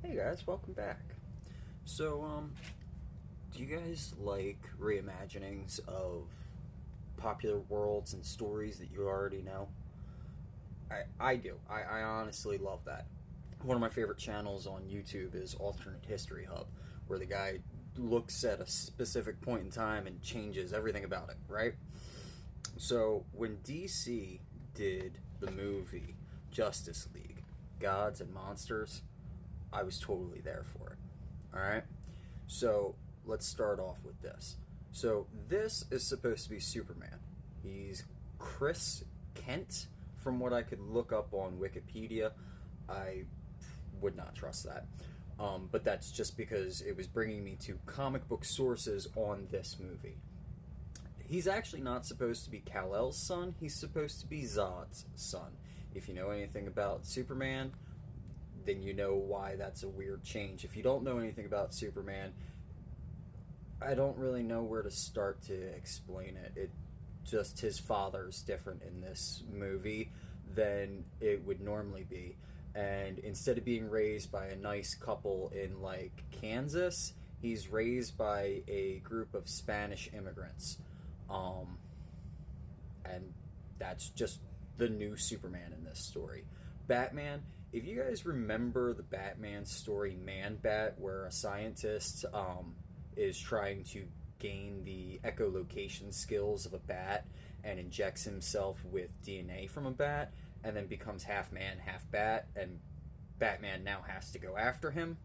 Hey guys, welcome back. So, do you guys like reimaginings of popular worlds and stories that you already know? I do. I honestly love that. One of my favorite channels on YouTube is Alternate History Hub, where the guy looks at a specific point in time and changes everything about it, right? So, when DC did the movie Justice League, Gods and Monsters, I was totally there for it. All right. So let's start off with this. So this is supposed to be Superman. He's Chris Kent, from what I could look up on Wikipedia. I would not trust that. But that's just because it was bringing me to comic book sources on this movie. He's actually not supposed to be Kal-El's son. He's supposed to be Zod's son. If you know anything about Superman, then you know why that's a weird change. If you don't know anything about Superman, I don't really know where to start to explain it. It just his father's different in this movie than it would normally be. And instead of being raised by a nice couple in like Kansas, he's raised by a group of Spanish immigrants. Um, and that's just the new Superman in this story. Batman, if you guys remember the Batman story Man Bat, where a scientist is trying to gain the echolocation skills of a bat and injects himself with DNA from a bat and then becomes half man, half bat, and Batman now has to go after him,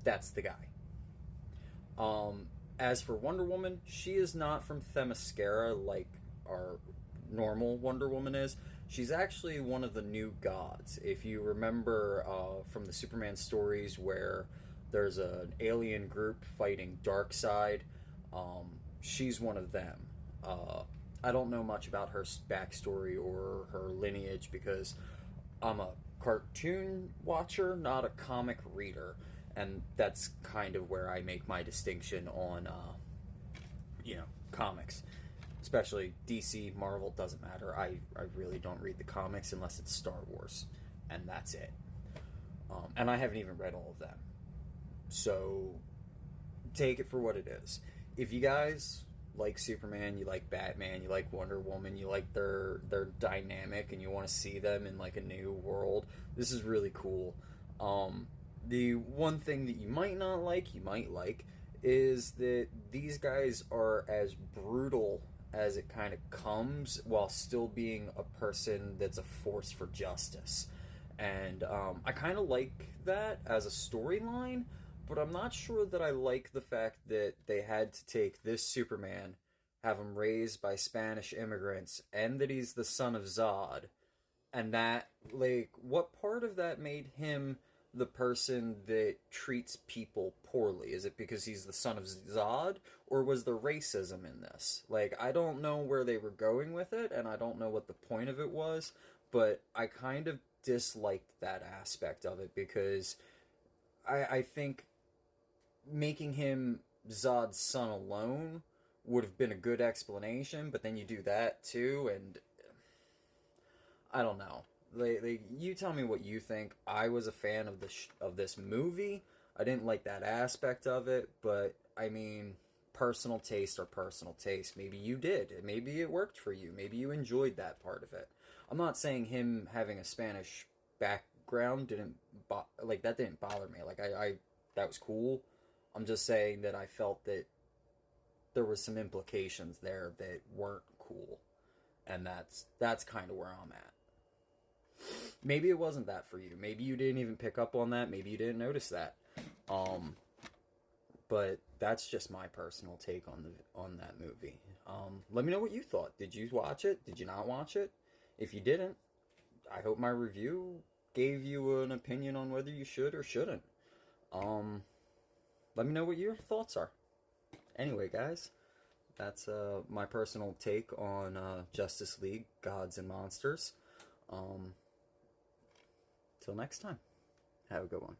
that's the guy. As for Wonder Woman, she is not from Themyscira like our normal Wonder Woman is. She's actually one of the new gods. If you remember from the Superman stories where there's an alien group fighting Darkseid, she's one of them. I don't know much about her backstory or her lineage because I'm a cartoon watcher, not a comic reader, and that's kind of where I make my distinction on, comics. Especially DC, Marvel, doesn't matter. I really don't read the comics unless it's Star Wars, and that's it. And I haven't even read all of them. So, take it for what it is. If you guys like Superman, you like Batman, you like Wonder Woman, you like their dynamic, and you want to see them in like a new world, this is really cool. The one thing that you might not like, you might like, is that these guys are as brutal as it kind of comes while still being a person that's a force for justice. And I kind of like that as a storyline, but I'm not sure that I like the fact that they had to take this Superman, have him raised by Spanish immigrants, and that he's the son of Zod, and that, like, what part of that made him the person that treats people poorly? Is it because he's the son of Zod, or was there racism in this? Like, I don't know where they were going with it, and I don't know what the point of it was, but I kind of disliked that aspect of it because I think making him Zod's son alone would have been a good explanation, but then you do that too, and I don't know. You tell me what you think. I was a fan of this movie. I didn't like that aspect of it, but I mean, personal taste or personal taste. Maybe you did. Maybe it worked for you. Maybe you enjoyed that part of it. I'm not saying him having a Spanish background that didn't bother me. Like I that was cool. I'm just saying that I felt that there was some implications there that weren't cool, and that's kind of where I'm at. Maybe it wasn't that for you. Maybe you didn't even pick up on that. Maybe you didn't notice that. But that's just my personal take on that movie. Let me know what you thought. Did you watch it? Did you not watch it? If you didn't, I hope my review gave you an opinion on whether you should or shouldn't. Let me know what your thoughts are. Anyway, guys, that's my personal take on Justice League, Gods and Monsters. Till next time, have a good one.